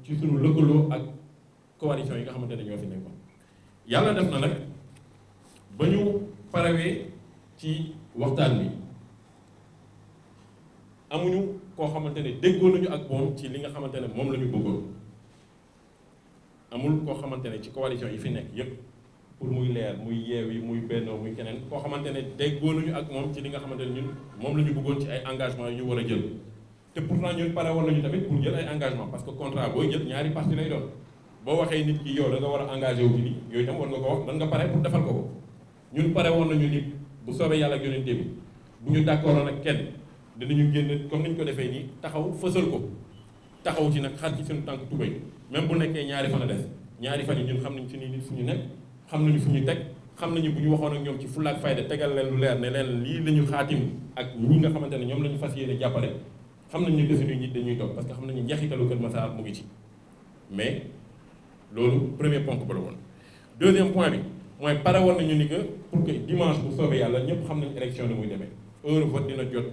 ci suñu lëkkaloo ak coalition yi nga xamante ne ñoo fi nekkoon. yàlla def na nag ba ñu parawee ci waxtaan bi amuñu koo xamante ne déggoo nañu ak moom ci li nga xamante ne moom la ñu bëggoon amul koo xamante ne ci coalition yi fi nekk yépp pour muy leer muy Yewwi muy Benno muy keneen koo xamante ne déggoo nañu ak moom ci li nga xamante ne ñun moom la ñu bëggoon ci ay engagement yu ñu war a jël te pourtant ñun pare woon nañu tamit pour jël ay engagement parce que contrat booy jël ñaari parti lay doon boo waxee nit ki yow da nga war a engagé wu ci nii yooyu tam war nga ko wax dan nga pare pour defal ko ko ñun pare woon nañu nit bu soobee yàlla ak yonente bi bu ñu d'accord nag kenn dinañu génn comme ni ñu ko defee nii taxaw fësal ko taxaw ci nag xar ci suñu tànk tubéy même bu nekkee ñaari fan a des ñaari fan yi ñun xam nañ suñu nit fu ñu nekk xam nañu fu ñu teg xam nañu bu ñu waxoon ak ñoom ci fulla ak fayda tegal leen lu leer ne leen lii la ñu xaatim ak ñi nga xamante ne ñoom la ñu fas yéene jàppale xam nañ ñu desuñu nit dañuy toog parce que xam nañu njeexitalu Kër Massar mu ngi ci mais loolu premier ponk ba la woon. deuxième point bi mooy pare woon nañu ni que pour que dimanche bu soobee yàlla ñëpp xam nañu élection ni muy demee heure vote dina jot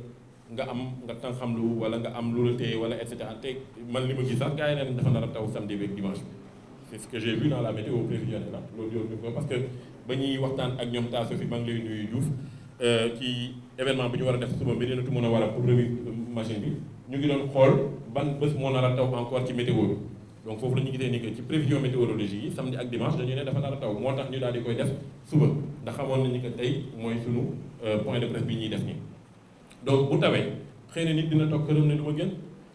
nga am nga tan xam lu wala nga am lu la téye wala et cetera te man li ma gis sax gars yi neen dafa nar a taw samedi beeg dimanche bi c'est ce que j'ai vu dans la météo prévisionnelle là loolu yow ko parce que ba ñuy waxtaan ak ñoom taaso fi maa ngi lay nuyu Diouf ci événement bi ñu war a def suba Médinatoul Mounawwara pour remise machine bi ñu ngi doon xool ban bés moo nar a taw encore ci météo bi donc foofu la ñu gisee ni que ci prévision météorologie yi samedi ak dimanche dañu ne dafa nar a taw moo tax ñu daal di koy def suba ndax xamoon nañu que tey mooy sunu point de presse bi ñuy def nii donc bu tawee xëy na nit dina toog këram ne du ma gën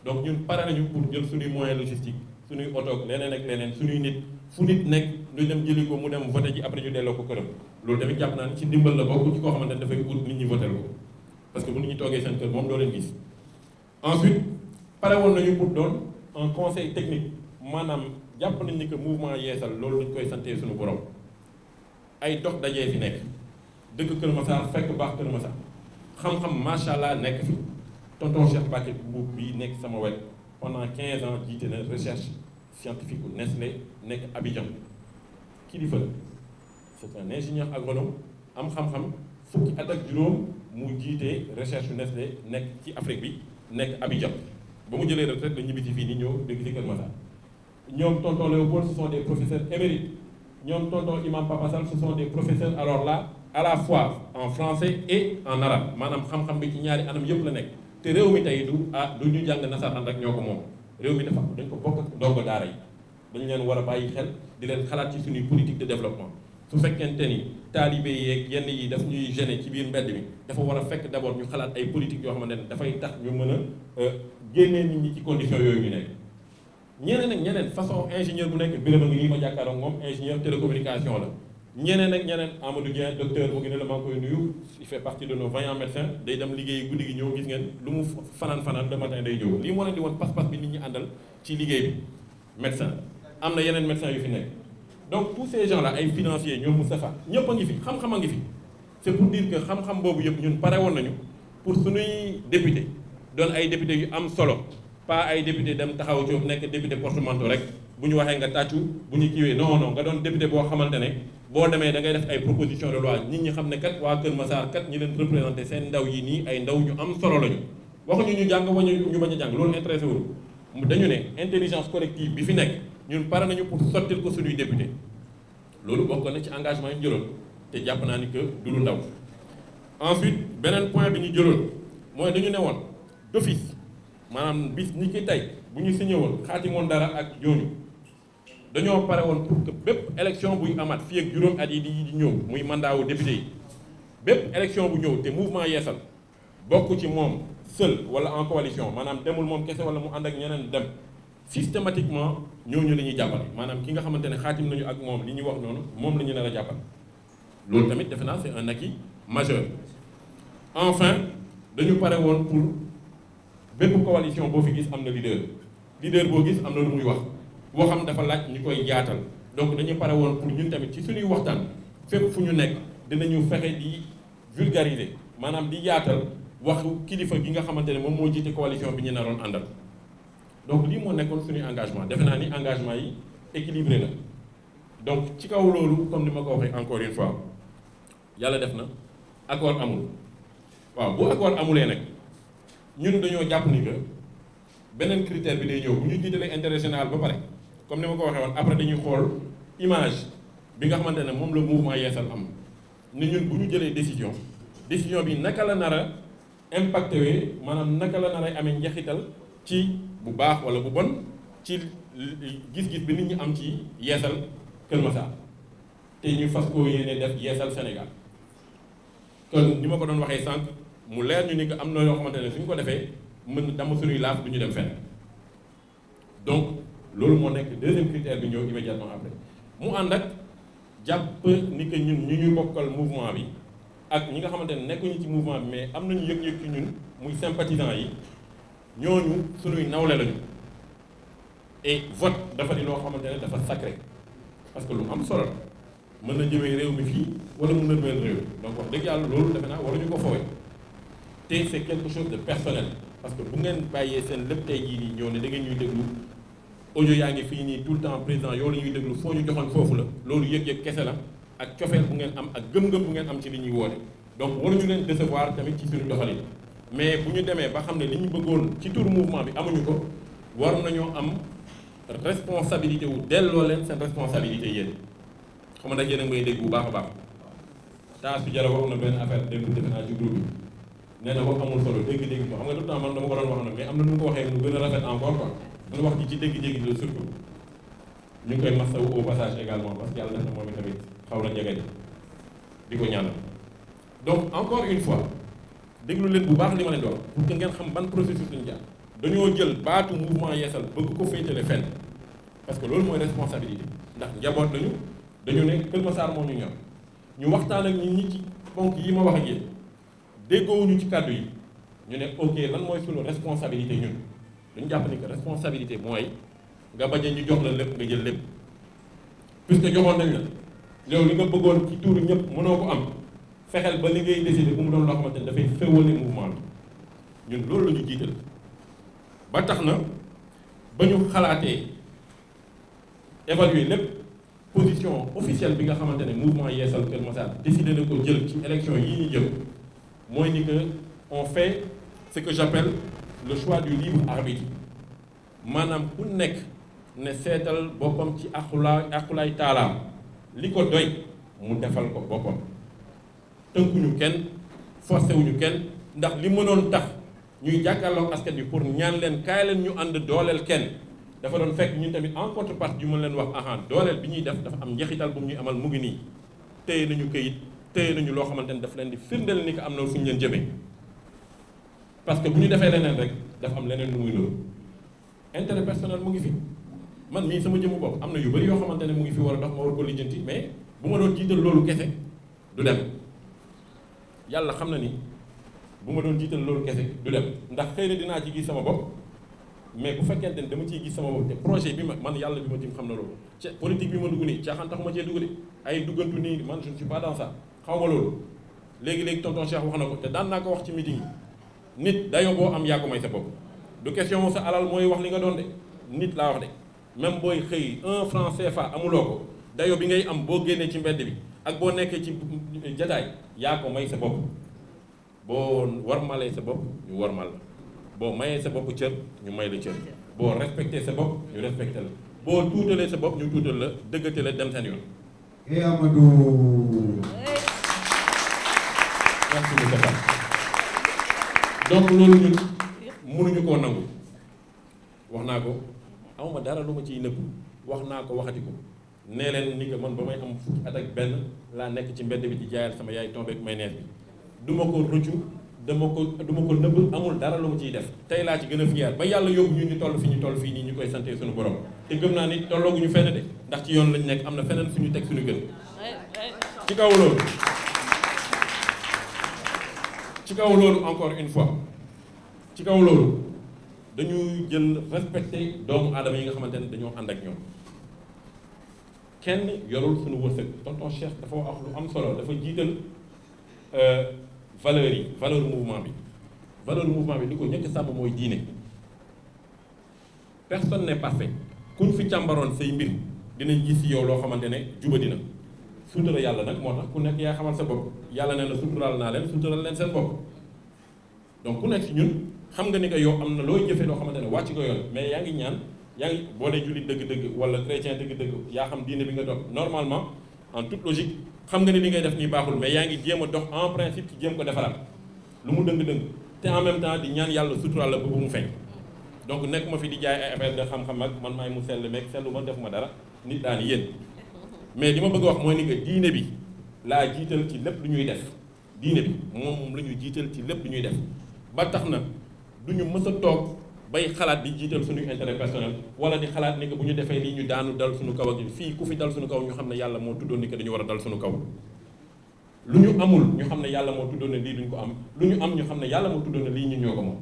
donc ñun pare nañu pour jël suñuy moyen logistique suñuy oto leneen ak leneen suñuy nit fu nit nekk ñu dem jëli ko mu dem voté ji après ñu delloo ko këram loolu tamit jàpp naa ne ci ndimbal la bokk ci koo xamante ne dafay ut nit ñi voté ko parce que bu nit ñi toogee seen kër moom doo leen gis. ensuite pare woon nañu pour doon un conseil technique maanaam jàpp nañ ni que mouvement yeesal loolu lañ koy santee suñu borom ay dox dajee fi nekk dëkk Kër Massar fekk baax Kër Massar xam-xam macha allah nekk fi tonton Cheikh Mbacké Mbuub bii nekk sama wet pendant 15 ans jiite na recherche scientifique u Nestlé nekk Abidjan kilifa c'est un ingénieur agronome am xam-xam fukki at ak juróom mu jiite recherche Nestlé nekk ci Afrique bi nekk Abidjan ba mu jëlee retraite la ñibbisi fii ni ñëw dëgg ci Kër Massar ñoom tonton Léopold ce sont des professeurs émérites ñoom tonton Imam Papa Sall ce sont des professeurs alors là à la fois en français et en arabe maanaam xam-xam bi ci ñaari anam yëpp la nekk te réew mi tey du ñu jàng nasaraan rek ñoo ko moom réew mi dafa dañ ko bokk ak ndongo daara yi dañu leen war a bàyyi xel di leen xalaat ci suñuy politique de développement su fekkente ni taalibe yeeg yenn yi daf ñuy gêner ci biir mbedd mi dafa war a fekk d'abord ñu xalaat ay politique yoo xamante ne dafay tax ñu mën a génnee nit ñi ci conditions yooyu ñu nekk ñeneen ak ñeneen façon ingénieur bu nekk birama ngi nii ma jàkkaaroon moom ingénieur télécommunication la ñeneen ak ñeneen Amadou Dieng docteur mu ngi ne la maa ngi koy nuyu il fait partie de nos vaillants médecins day dem liggéey guddi gi ñëw gis ngeen lu mu fanaan le matin day ñëw lii moo leen di woon pas-pas bi nit ñi àndal ci liggéey bi médecin am na yeneen médecins yu fi nekk donc tous ces gens là ay financiers ñoom Moustapha ñëpp a ngi fi xam-xam a ngi fi c'est pour dire que xam-xam boobu yëpp ñun pare woon nañu pour suñuy député doon ay député yu am solo pas ay député dem taxaw ci nekk député porte-manteau rek bu ñu waxee nga tàccu bu ñu kiiwee non nga doon député boo xamante ne boo demee da ngay def ay proposition de loi nit ñi xam ne kat waa Kër Massar kat ñi leen représenté seen ndaw yi nii ay ndaw ñu am solo lañu waxuñu ñu jàng wañu ñu bañ a jàng loolu intéressé wul dañu ne intelligence collective bi fi nekk ñun pare nañu pour sottil ko suñuy député loolu bokk na ci engagement yi ñu jëloon te jàpp naa ni que du lu ndaw ensuite beneen point bi ñu jëloon mooy dañu ne woon d'office maanaam bis ñi ki tey bu ñu signé woon xaatimoon dara ak ñooñu dañoo pare woon pour que bépp élection buy amaat fii ak juróom at yi di ñëw muy mandat wu député yi bépp élection bu ñëw te mouvement yeesal bokk ci moom seul wala en coalition maanaam demul moom kese wala mu ànd ak ñeneen dem systématiquement ñooñu la ñuy jàppale maanaam ki nga xamante ne xaatim nañu ak moom li ñuy wax noonu moom la ñu nar a jàppale loolu tamit defe naa c'est un acquis majeur. enfin dañu pare woon pour bépp coalition boo fi gis am na leader boo gis am na lu muy wax waxam dafa laaj ñu koy jaatal donc dañu pare woon pour ñun tamit ci suñuy waxtaan fépp fu ñu nekk dinañu fexe di vulgariser maanaam di yaatal waxu kilifa gi nga xamante ne moom moo jiite coalition bi ñu naroon àndal donc lii moo nekkoon suñuy engagement defe naa ni engagement yi équilibré na donc ci kaw loolu comme ni ma ko waxee encore une fois yàlla def na accord amul waaw bu accord amulee nag ñun dañoo jàpp ni que beneen critère bi day ñëw bu ñu jiitalee intérêt général ba pare comme ni ma ko waxee woon après dañuy xool image bi nga xamante ne moom la mouvement Yeesal am ni ñun bu ñu jëlee décision bi naka la nar a impacté wee maanaam naka la nar a amee njeexital ci bu baax wala bu bon ci gis-gis bi nit ñi am ci Yeesal Kër Massar te ñu fas koo yéene def Yeesal Sénégal kon ni ma ko doon waxee sànq mu leer ñu ni que am na yoo xamante ne suñ ko defee mën dama suñuy laaf du ñu dem fenn donc loolu moo nekk deuxième critère bi ñëw immédiatement après mu ànd ak jàpp ni que ñun ñu ñu bokkal mouvement bi ak ñi nga xamante ne nekkuñu ci mouvement bi mais am nañu yëg-yëg ci ñun muy sympathisants yi ñooñu suñuy nawle lañu et vote dafa di loo xamante ne dafa sacré parce que lu am solo mën na jëmee réew mi fii wala mën na mel réew donc wax dëgg yàlla loolu defe naa waruñu ko foowee te c'est quelque chose de personnel parce que bu ngeen bàyyee seen lépp tey jii nii ñëw ne da ngeen ñuy déglu audio yaa ngi fii nii tout le temps président yow la ñuy déglu foo ñu joxoon foofu la loolu yëg-yëg kese la ak cofeel bu ngeen am ak gëm-gëm bu ngeen am ci li ñuy woote donc waruñu leen décevoir tamit ci suñu doxalin mais bu ñu demee ba xam ne li ñu bëggoon ci tur mouvement bi amuñu ko war nañoo am responsabilité wu delloo leen seen responsabilité yéen xam nga nag yéen a may dégg bu baax a baax taas bi jara wax na benn affaire démb defe naa ci groupe bi nee na wax amul solo dégg-dégg ko xam nga tout le temps man dama ko doon wax nag mais am na nu mu ko waxee lu gën a rafet encore quoi man wax ji ci dégg-dégg la surtout ñu ngi koy masawu au passage également parce que yàlla def na moom tamit xaw na jege di ko ñaanal donc encore une fois déglu leen bu baax li ma leen doon pour que ngeen xam ban processus lañu jaar dañoo jël baatu mouvement Yeesal bëgg ko féetale fenn parce que loolu mooy responsabilité ndax njaboot lañu dañu ne Kër Massar moo ñu ñor ñu waxtaan ak nit ñi ci ponk yi ma wax ak yéen déggoowuñu ci kàddu yi ñu ne ok lan mooy suñu responsabilité ñun dañu jàpp ni que responsabilité mooy nga bañ a ñu jox la lépp nga jël lépp puisque joxoon nañ la yow li nga bëggoon ci tuuru ñëpp mënoo ko am fexeel ba li ngay décider bu mu doon loo xamante ne dafay féewale mouvement bi ñun loolu la ñu jiital ba tax na ba ñu xalaatee évaluer lépp position officielle bi nga xamante ne mouvement Yeesal Kër Massar décidé na ko jël ci élection yii ñu jëm mooy ni que on fait ce que j'appelle le choix du libre arbitre maanaam ku nekk ne seetal boppam ci aqulaay taalaam li ko doy mu defal ko boppam tënkuñu kenn forcé wuñu kenn ndax li mënoon tax ñuy jàkkaarloog askan bi pour ñaan leen kaay leen ñu ànd dooleel kenn dafa doon fekk ñun tamit en contrepartie yu mën leen wax aha dooleel bi ñuy def dafa am njeexital bu ñuy amal mu ngi nii téye nañu këyit téye nañu loo xamante ne daf leen di firndeel ni ko am na fu ñu leen jëmee parce que bu ñu defee leneen rek dafa am leneen lu muy loolu intérêt personnel mu ngi fi man mii sama jëmu bopp am na yu bëri yoo xamante ne mu ngi fi war a dox ma war ko lijjanti mais bu ma doon jiital loolu kese du dem yàlla xam na ni bu ma doon jiital loolu kese du dem ndax xëy na dinaa ci gis sama bopp mais bu fekkente ne dama ciy gis sama bopp te projet bi man yàlla bi ma tim xam na loolu ci politique bi ma dugg nii caaxaan tax ma cee dugg de ay duggantu nii man je ne suis pas dans ça xaw ma loolu léegi-léegi tonton Cheikh wax na ko te daan naa ko wax ci meeting yi nit dayoo boo am yaa ko may sa bopp du question sa alal mooy wax li nga doon de nit laa wax de même booy xëy 1 franc CFA amuloo ko dayoo bi ngay am boo génnee ci mbedd bi ak boo nekkee ci jataay yaa ko may sa bopp boo warmalee sa bopp ñu warmal la boo mayee sa bopp cër ñu may la cër boo respecté sa bopp ñu respecté la boo tuutalee sa bopp ñu tuutal la dëggate la dem seen yoon. et Amadou. merci beaucoup. donc loolu ñun mënuñu koo nangu wax naa ko amuma dara lu ma ciy nëbb wax naa ko waxati ko nee leen ni que man ba may am fukki at ak benn laa nekk ci mbedd bi di jaayal sama yaay tombé ak may nees bi du ma ko rëccu du ma ko nëbb amul dara lu ma ciy def tey laa ci gën a fier ba yàlla yóbbu ñu toll fi ñu toll fii nii ñu koy sante suñu borom te gëm naa ni tollooguñu fenn de ndax ci yoon lañ nekk am na feneen suñu teg suñu gën ci kaw loolu encore une fois ci kaw loolu dañuy jël respecté doomu aadama yi nga xamante ne dañoo ànd ak ñoom kenn yorul suñu wërsëg tonton Cheikh dafa wax lu am solo dafa jiital valeurs yi valeur mouvement bi li ko ñëkk sàmm mooy diine personne n'est parfait kuñ fi càmbaroon say mbir dinañ gis ci yow loo xamante ne juba dina suutura yàlla nag moo tax ku nekk yaa xamal sa bopp yàlla nee na suuturaal naa leen suutural leen seen bopp donc ku nekk ci ñun xam nga ni que yow am na looy jëfee loo xamante ne wàcc nga yoon mais yaa ngi ñaan yaa ngi boo dee jullit dëgg-dëgg wala chrétien dëgg-dëgg yaa xam diine bi nga dox normalement en toute logique xam nga ni li ngay def nii baaxul mais yaa ngi jéem a dox en principe ci jéem ko defaraat lu mu dëng-dëng te en même temps di ñaan yàlla suturaal la ba bu mu feeñ donc nekk ma fi di jaay ay affaire de xam-xam ak man maay mu sell meeg sellu ma def ma dara nit daal ni yéen mais li ma bëgg a wax mooy ni que diine bi laa jiital ci lépp lu ñuy def diine bi moom la ñu jiital ci lépp lu ñuy def ba tax na du ñu mës a toog bay xalaat di jiital suñuy intérêt personnel wala di xalaat ni que bu ñu defee lii ñu daanu dal suñu kaw ak fii ku fi dal suñu kaw ñu xam ne yàlla moo tuddoon ni que dañu war a dal suñu kaw lu ñu amul ñu xam ne yàlla moo tuddoon ne lii duñ ko am lu ñu am ñu xam ne yàlla moo tuddoon ne lii ñu ñoo ko moom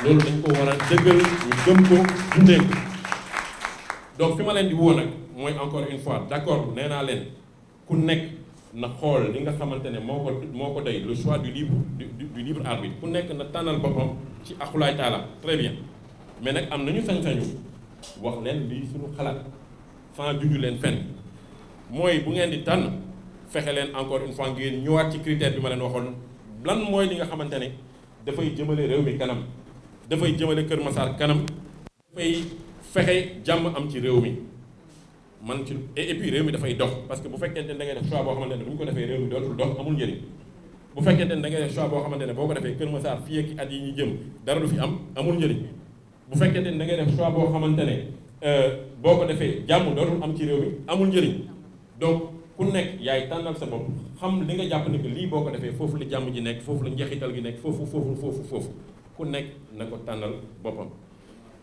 loolu dañ ko war a dëggal ñu gëm ko dundee ko donc fi ma leen di woo nag mooy encore une fois d'accord nee naa leen ku nekk na xool li nga xamante ne moo ko doy le choix du libre arbitre ku nekk na tànnal boppam ci axulaay taala très bien mais nag am nañu sañ-sañu wax leen lii suñu xalaat sans juju leen fenn mooy bu ngeen di tànn fexe leen encore une fois ngeen ñëwaat ci critère bi ma leen waxoon lan mooy li nga xamante ne dafay jëmale réew mi kanam dafay jëmale Kër Massar kanam dafay fexe jàmm am ci réew mi man ci et puis réew mi dafay dox parce que bu fekkente ne da ngay def choix boo xamante ne bu ñu ko defee réew mi dootul dox amul njëriñ bu fekkente ne da ngay def choix boo xamante ne boo ko defee Kër Massar fii ak at yi ñu jëm dara du fi am amul njëriñ bu fekkente ne da ngay def choix boo xamante ne boo ko defee jàmm dootul am ci réew mi amul njëriñ donc ku nekk yaay tànnal sa bopp xam li nga jàpp ni que lii boo ko defee foofu la jàmm ji nekk foofu la njeexital gi nekk foofu ku nekk na ko tànnal boppam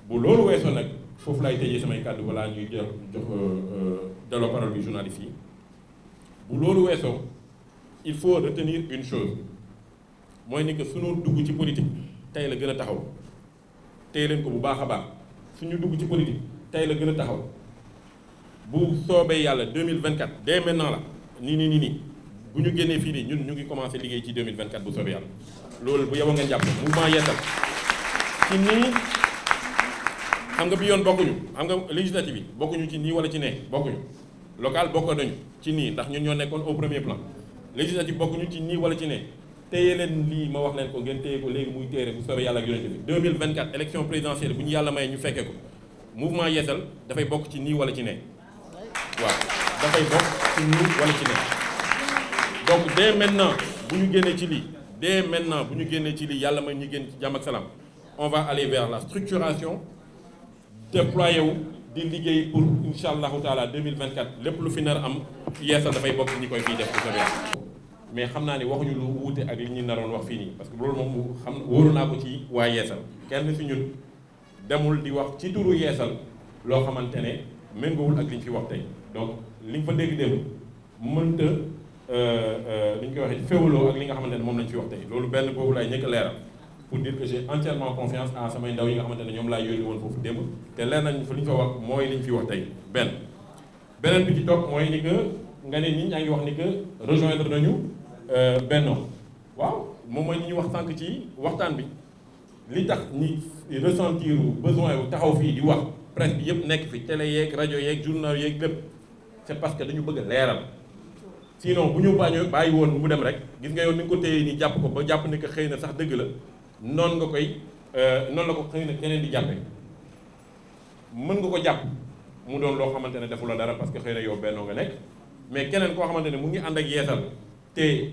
bu loolu weesoo nag foofu laay tëjee samay kàddu balaa ñuy jox delloo parole bi journaliste yi bu loolu weesoo il faut retenir une chose mooy ni que suñu dugg ci politique tey la gën a taxaw tey leen ko bu baax a baax suñu dugg ci politique tey la gën a taxaw bu soobee yàlla 2024 dès maintenant la nii bu ñu génnee fii nii ñun ñu ngi commencé liggéey ci 2024 bu soobee yàlla loolu bu yeboo ngeen jàpp mouvement Yeesal ci nii xam nga bi yoon bokkuñu xam nga législative yi bokkuñu ci nii wala ci nee bokkuñu local bokk nañu ci nii ndax ñun ñoo nekkoon au premier plan législative bokkuñu ci nii wala ci nee téye leen lii ma wax leen ko ngeen téye ko léegi muy téere bu soobee yàlla ak yonent bi 2024 élection présidentielle bu ñu yàlla may ñu fekkee ko mouvement Yeesal dafay bokk ci nii wala ci nee waaw dafay bokk ci nii wala ci nee donc dès maintenant bu ñu génnee ci lii dès maintenant bu ñu génnee ci lii yàlla may ñu génn ci jàmm ak salaam on va aller vers la structuration déployé wu di liggéey pour incha allahu taala 2024 lépp lu fi nar am Yeesal dafay bokk ñi koy fiy def bu soobee mais xam naa ni waxuñu lu wuute ak li ñu naroon wax fii nii parce que loolu moom xam wóoru naa ko ci waa Yeesal kenn fi ñun demul di wax ci turu Yeesal loo xamante ne méngoowul ak li ñu fi wax tey donc li nga fa dégg démb mënta li ñu koy waxee féewaloo ak li nga xamante ne moom lañ fi wax tey loolu benn boobu laay ñëkk a leeral pour dire que j'ai entièrement confiance en samay ndaw yi nga xamante ne ñoom laay yónni woon foofu démb te leer nañ fa li ñu fa wax mooy li ñu fi wax tey beneen bi ci topp mooy ni que nga ne nit ñaa ngi wax ni que rejoindre nañu Benno waaw moom mooy li ñu wax sànq ci waxtaan bi li tax ñi ressentir besoin wu taxaw fii di wax presse bi yëpp nekk fi télé yeeg rajo yeeg journal yeeg lépp c'est parce que dañu bëgg a leeral sinon bu ñu bàyyi woon mu dem rek gis nga yow ni nga ko téye nii jàpp ko ba jàpp ni que xëy na sax dëgg la noonu nga koy noonu la ko xëy na keneen di jàppe mën nga ko jàpp mu doon loo xamante ne defu la dara parce que xëy na yow Benno nga nekk mais keneen koo xamante ne mu ngi ànd ak Yeesal te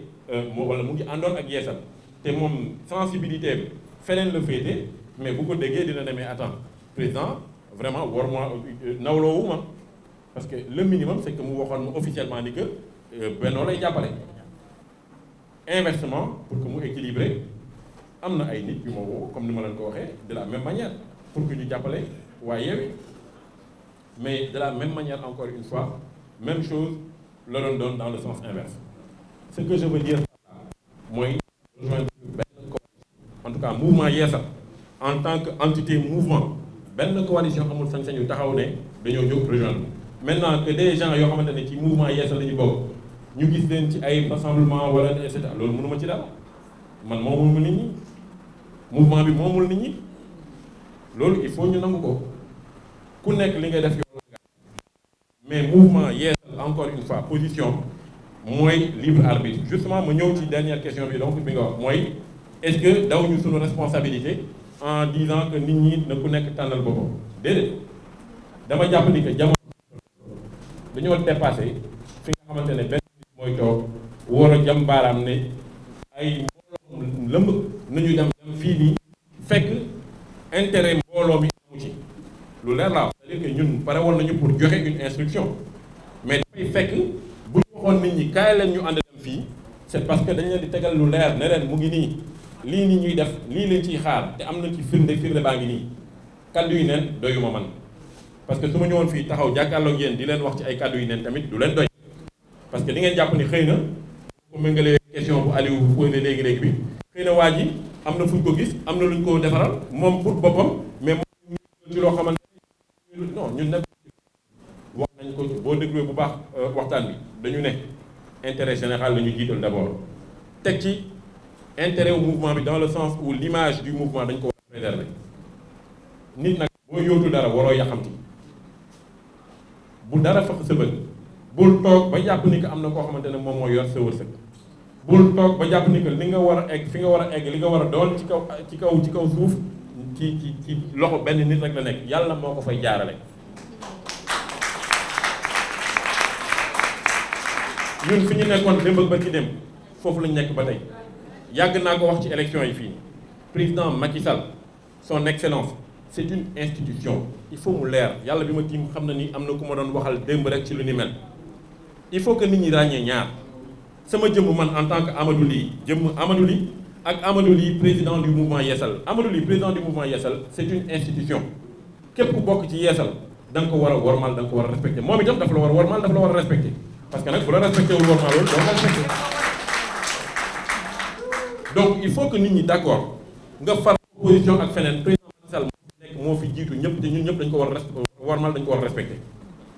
wala mu ngi àndoon ak Yeesal te moom sensibilité bi feneen la féete mais bu ko déggee dina demee attends président vraiment war ma nawloowu ma parce que le minimum c'est que mu waxoon ma officiellement ni que Benno lay jàppale inversement pour que mu équilibré am na ay nit yu ma woo comme ni ma leen ko waxee de la même manière pour que ñu jàppale waa Yewwi mais de la même manière encore une fois même chose la doon dans le sens inverse ce que je veux dire mooy rejoindre benn coalition en tout cas mouvement Yeesal en tant que entité mouvement benn coalition amul sañ-sañu taxaw ne dañoo jóg rejoindre maintenant que des gens yoo xamante ne ci mouvement Yeesal la ñu bokk ñu gis leen ci ay rassemblement wala et cetera loolu mënuma ci dara man moomul nit ñi mouvement bi moomul nit ñi loolu il faut ñu nangu ko ku nekk li ngay def yow mais mouvement Yeesal encore une fois position mooy libre arbitre justement ma ñëw ci dernière question bi donc bi nga wax mooy est-ce que daw ñu suñu responsabilité en disant que nit ñi na ku nekk tànnal boppam déedéet dama jàpp ni que jamono dañoo dépassé fi nga xamante ne benn nit mooy toog war a jam baaraam ne ay mbooloo lëmb nañu dem fii nii fekk intérêt mbooloo mi amu ci lu leer laa c'est-à-dire que ñun pare woon nañu pour joxe une instruction mais dafay fekk bu ñu waxoon nit ñi kaay leen ñu ànd dem fii c'est parce que dañ leen di tegal lu leer ne leen mu ngi nii lii nit ñuy def lii leen ciy xaar te am na ci firnde baa ngi nii kaddu yi neen doyuma man parce que su ma ñëwoon fii taxaw jàkkaarloog yéen di leen wax ci ay kaddu yi neen tamit du leen doy parce que di ngeen jàpp ni xëy na bu méngalee question bu Aliou bu posé léegi-léegi bi xëy na waa ji am na fu ñu ko gis am na lu ñu ko defaral moom pour boppam mais moom ci loo xamante non ñun nag wax nañ ko boo dégluwee bu baax waxtaan bi dañu ne intérêt général la ñu jiital d'abord teg ci intérêt au mouvement bi dans le sens où l'image du mouvement dañ ko war a préserver nit nag boo yóotu dara waroo yaxamti bu dara faq sa bët bul toog ba jàpp ni que am na koo xamante ne moom moo yor sa wërsëg bul toog ba jàpp ni que li nga war a egg fi nga war a egg li nga war a doon ci kaw suuf ci loxo benn nit rek la nekk yàlla moo ko fay jaarale. ñun fi ñu nekkoon démb ba ci dem foofu lañ nekk ba tey yàgg naa ko wax ci élection yi fii président Macky Sall son excellence c'est une institution il faut mu leer yàlla bi ma tiim xam na ni am na ku ma doon waxal démb rek ci lu ni mel il faut que nit ñi ràññee ñaar sama jëmm man en tant que Amadou Ly jëmm Amadou Ly ak Amadou Ly président du mouvement Yeesal Amadou Ly président du mouvement Yeesal c'est une institution képp ku bokk ci Yeesal da nga ko war a wormal da nga ko war a respecté moom itam dafa la war a wormal dafa la war a respecté parce que nag bu la respecté wul wormal loolu doo ko respecté donc il faut que nit ñi d'accord nga far opposition ak feneen président Macky Sall moo fi jiitu ñëpp te ñun ñëpp dañ ko war a wormal dañ ko war a respecté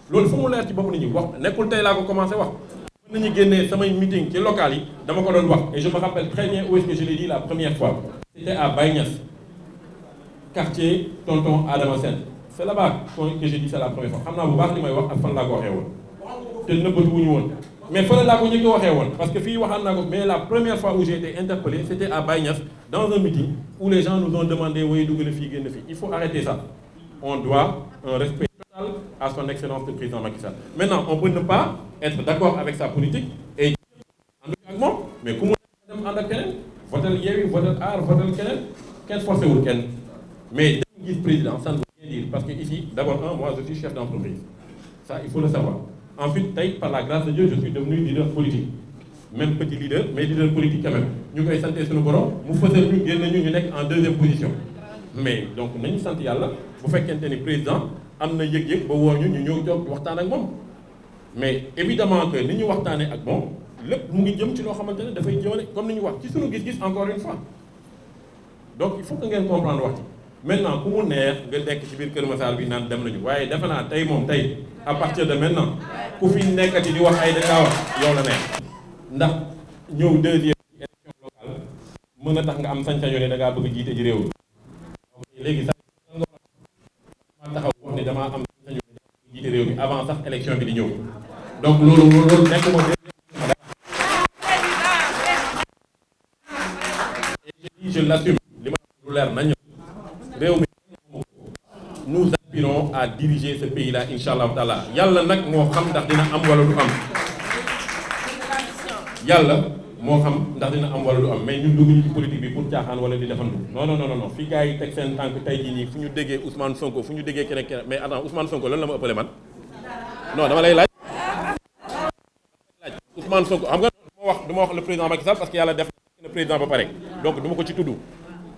loolu fu mu leer ci bopp nit ñi wax nekkul tey laa ko commencé wax mën nañu génnee samay meeting ci local yi dama ko doon wax et je me rappelle très bien où est-ce que je l'ai dit la première fois c'était à Baye Niass quartier tonton Adama Sène c'est là-bas que j'ai dit ça la première fois xam naa bu baax li may wax ak fan laa ko waxee woon te nëbbatu wuñu woon mais fële laa ko njëkk a waxee woon parce que fii waxaan naa ko mais la première fois où j'ai été interpellé c'était à Baye Niass dans un meeting où les gens nous ont demandé woy dugg na fii génn fii il faut arrêter ça on doit un respect total à son excellence le président Macky Sall maintenant on peut ne pas être d'accord avec sa politique et ànd ak moom mais ku mu dem ànd ak keneen votel Yewwi votel Aar votel kenn forcé wul kenn mais dem gis président ça ne veut rien dire parce que ici d'abord moi je suis chef d'entreprise ça il faut le savoir ensuite tey par la grâce de Dieu je suis devenu leader politique même petit leader mais leader politique quand même ñu koy sante suñu borom mu fësal ñu génn ñu nekk en deuxième position mais donc nañu sant yàlla bu fekkente ni président am na yëg-yëg ba woo ñu ñëw toog waxtaan ak moom mais évidemment que ni ñu waxtaanee ak moom lépp mu ngi jëm ci loo xamante ne dafay jëmale comme ni ñu wax ci suñu gis-gis encore une fois donc il faut que ngeen comprendre wax ci maintenant ku mu neex nga nekk ci biir Kër Massar bi naan dem nañu waaye defe naa tey moom tey à partir de maintenant ku fi nekkati di wax ay dangaa wax yow la neex ndax ñëw deuxième élection locale mën a tax nga am sañ-sañu ne da ngaa bëgg a jiite ji réew mi léegi sax nga taxaw wax ne damaa am sañ-sañu ne da ngaa bëgg a jiite réew mi avant sax élection bi di ñëw donc loolu nekk moo je l'assume li ma lu leer nañ réew mi nous aspirons à diriger ce pays là insha allahu taala yàlla nag moo xam ndax dina am wala du am yàlla moo xam ndax dina am wala du am mais ñun dugguñu ci politique bi pour caaxaan wala di defandu non fii gars yi teg seen tànk tey jii nii fu ñu déggee Ousmane Sonko fu ñu déggee keneen mais attends Ousmane Sonko lan la ma ëppale man non dama lay laaj Ousmane Sonko xam nga du ma wax le président Macky Sall parce que yàlla def na président ba pare donc du ma ko ci tudd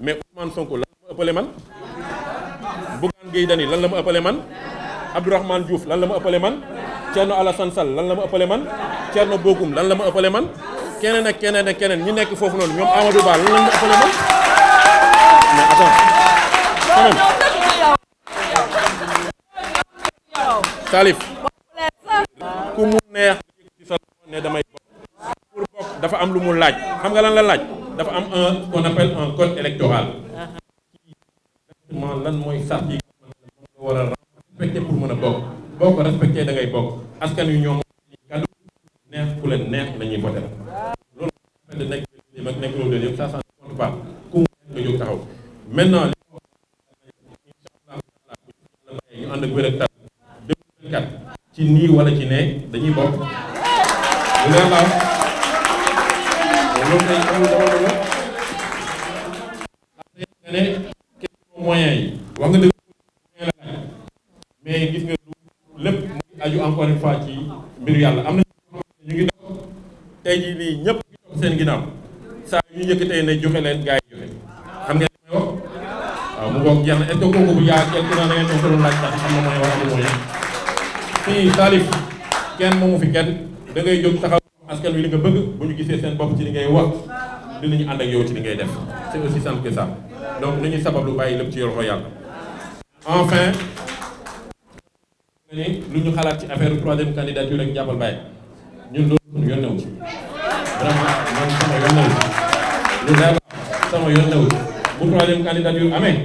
mais Ousmane Sonko lan la ma ëppale man Bougane Gueye Dany lan la ma ëppale man Abdourahmane Diouf lan la ma ëppale man Thierno Alassane Sall lan la ma ëppale man Thierno Bocoum lan la ma ëppale man keneen ak keneen ñi nekk foofu noonu ñoom Amadou Ba lan la ma ëppale man mais attends quand même Salif ku mu neex ci sa ne damay bokk pour bokk dafa am lu mu laaj xam nga lan la laaj dafa am un qu'on appelle un code électoral lan mooy sax yi nga war a respecté pour mën a bokk boo ko respecté da ngay bokk askan wi ñoom kaddu neex ku leen neex la ñuy voté loolu da nekk loolu yëpp ça ne compte pas ku mu nga jóg taxaw maintenant li dañuy bokk lu leer la loolu tey amul dama dama nga ne question moyen yi wax nga dëgg moyen la mais gis nga lépp mu ngi aju encore une fois ci mbiru yàlla am na ñu ngi dox tey jii nii ñëpp ngi topp seen ginnaaw saa yu ñu yëkkatee ne joxe leen gars yi joxe xam ngeen may wax waaw mu ngoog jeex na est-ce que kooku bu yaa quelque temps da ngeen ñëw ko doon laaj ndax xam na mooy wax amul moyen fii Salif kenn moomu fi kenn da ngay jóg taxaw askan wi li nga bëgg bu ñu gisee seen bopp ci li ngay wax dinañu ànd ak yow ci li ngay def c'est aussi simple que ça donc nañuy sabab lu bàyyi lépp ci loxo yàlla. enfin ni lu ñu xalaat ci affaire troisième candidature ak jàppal bàyyi ñun loolu suñu yoon newu ci vraiment man sama yoon newu ci lu leer sama yoon newu ci bu troisième candidature amee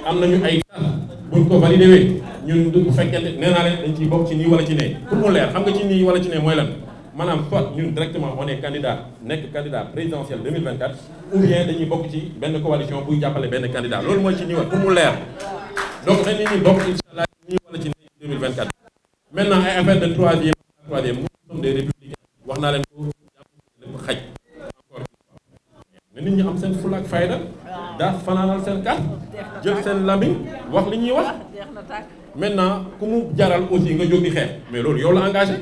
am nañu ay tas buñ ko validé wee ñun bu fekkente nee naa leen dañ ciy bokk ci nii wala ci nee pour mu leer xam nga ci nii wala ci nee mooy lan maanaam soit ñun directement on est candidat nekk candidat présidentiel 2024 ou bien dañuy bokk ci benn coalition buy jàppale benn candidat loolu mooy ci nii wala pour mu leer donc dañ ñuy bokk incha allah nii wala ci nee 2024 maintenant ay affaire de troisième nous sommes des républicains wax naa leen ko lépp xaj encore mais nit ñi am seen fulla ak fayda daa fanaanal seen carte jël seen lamiñ wax li ñuy wax maintenant ku mu jaral aussi nga jóg di xeex mais loolu yow la engagé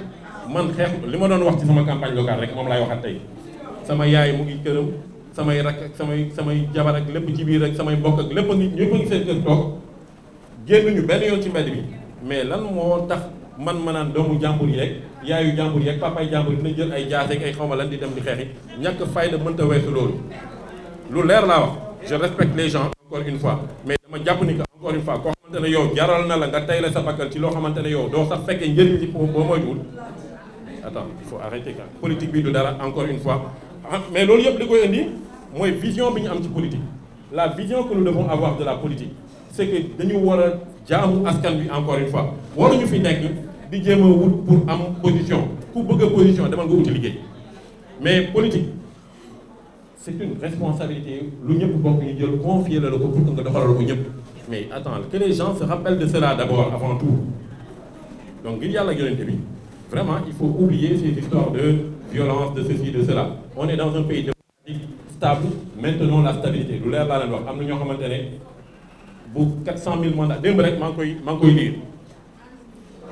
man xeex li ma doon wax ci sama campagne locale rek moom laay waxat tey sama yaay mu ngi këram samay rak ak samay jabar ak lépp ci biir ak samay mbokk ak lépp a ngi ñëpp a ngi seen kër toog génnuñu benn yoon ci mbedd bi mais lan moo tax man ma naan doomu jàmbur yi rek yaayu jàmbur yi rek papaay jàmbur yi dina jël ay jaase ak ay xawma lan di dem di xeexi ñàkk fayda mënta weesu loolu lu leer laa wax je respecte les gens encore une fois mais dama jàpp ni que encore une fois koo xamante ne yow jaral na la nga tey la sa bakkal ci loo xamante ne yow doo sax fekkee njëriñ ci boo moytuwul attends il faut arrêter quand politique bi du dara encore une fois mais loolu yëpp li koy indi mooy vision bi ñu am ci politique la vision que nous devons avoir de la politique c'est que dañu war a jaamu askan bi encore une fois waruñu fi nekk di jéem a wut pour am position ku bëgg a position demal nga wuti liggéey mais politique c'est une responsabilité lu ñëpp bokk ñu jël confier la ko pour que nga doxalal ko ñëpp mais attends que les gens se rappellent de cela d'abord avant tout donc ngir yàlla yonente bi vraiment il faut oublier ces histoires de violence de ceci de cela on est dans un pays démocratique stable maintenons la stabilité lu leer laa leen wax am na ñoo xamante ne bu 400 000 mandats démb rek maa ngi koy lire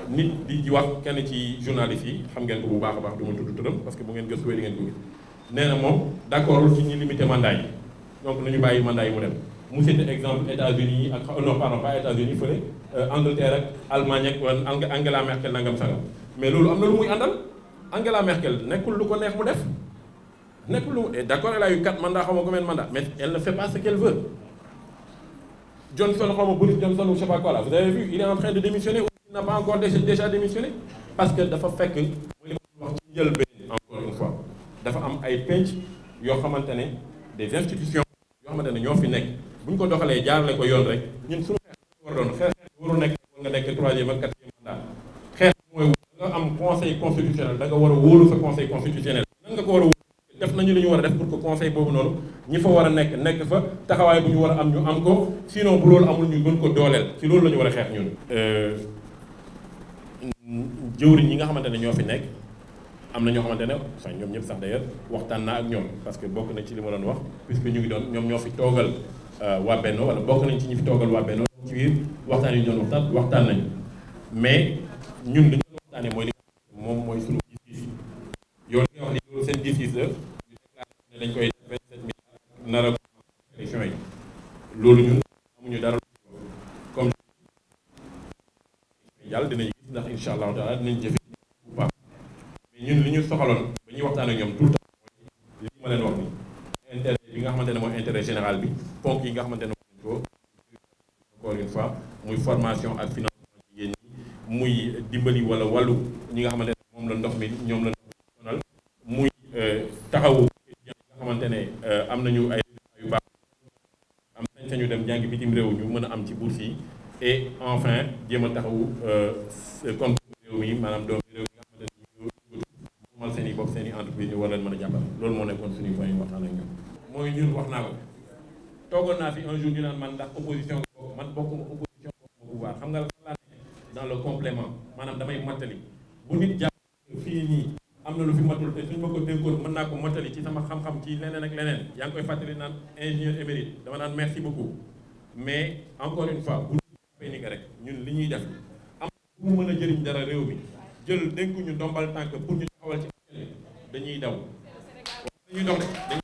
nit di wax kenn ci journaliste yi xam ngeen ko bu baax a baax du ma tudd turam parce que bu ngeen gëstuwee di ngeen ko gis nee na moom d'accord ci ñu limiter mandat yi donc nañu bàyyi mandat yi mu dem mu cité exemple États-Unis ak non pardon pas États-Unis fële Angleterre ak Allemagne ak Angela Merkel nangam sangam mais loolu am na lu muy àndal Angela Merkel nekkul lu ko neex mu def nekkul lu d'accord elle a eu 4 mandats xaw ma combien de mandats mais elle ne fait pas ce qu'elle veut Johnson xaw ma Boris Johnson ou je sais pas quoi là vous avez vu il est en train de démissionner ou il n'a pas encore déjà démissionné parce que dafa fekk mooy li ma wax ci njëlbéen encore une fois dafa am ay penc yoo xamante ne des institutions yoo xamante ne ñoo fi nekk bu ñu ko doxalee jaarale ko yoon rek ñun suñu xeex war a doon xeex warul nekk nga nekk 3e ak 4e mandat xeex mooy da nga am conseil constitutionnel da nga war a wóolu sa conseil constitutionnel nan nga ko war a wóolu def nañu li ñu war a def pour que conseil boobu noonu ñi fa war a nekk fa taxawaay bu ñu war a am ñu am ko sinon bu loolu amul ñu gën ko dooleel ci loolu la ñu war a xeex ñun jëwriñ ñi nga xamante ne ñoo fi nekk am na ñoo xamante ne sax ñoom ñëpp sax d'ailleurs waxtaan naa ak ñoom parce que bokk na ci li ma doon wax puisque ñu ngi doon ñoom ñoo fi toogal waa Benno wala bokk nañ ci ñi fi toogal waa Benno ci biir waxtaan yi ñu doon waxtaan nañu mais ñun li ñu doon waxtaanee mooy li moom mooy suñu gis-gis yow li nga wax ni loolu seen gis-gis la ñu déclaré ne dañ koy def 27 milliards nar a élection yi loolu ñun amuñu dara comme yàlla dinañu gis ndax insha allahu taala dinañ jëfe bu baax mais ñun li ñu soxaloon ba ñuy waxtaan ak ñoom tout le temps mooy li ma leen wax ni intérêt bi nga xamante ne mooy intérêt général bi ponk yi nga xamante ne mooy ko encore une fois muy formation ak financement jigéen ñi muy dimbali wala wàllu ñi nga xamante ne moom la ndox mi ñoom la ndox mi sonal muy taxawu nga xamante ne am nañu ay yu baax am sañ-sañu dem jàngi bitim réew ñu mën a am ci bourse yi et enfin jéem a taxawu comme réew mi maanaam doomu réew mi nga xamante ne ñu amal seen i bopp seen i entreprise ñu war leen mën a jàppale loolu moo nekkoon suñuy point waxtaan ak ñoom mooy ñun wax naa ko toogoon naa fi un jour ñu naan man ndax opposition bokk man bokkuma opposition bokkuma pouvoir xam nga lan laa nekk dans le complément maanaam damay mattali bu nit jàpp nit ñi am na lu fi matul te suñ ma ko dénkoon mën naa ko mottali ci sama xam-xam ci leneen ak leneen yaa ngi koy fàttali naan ingénieur émérite dama naan merci beaucoup mais encore une fois bu ñu ni que rek ñun li ñuy def am bu mën a jëriñ dara réew mi jël dénkuñu ndombal tànk pour ñu taxawal ci dañuy daw dañuy dox de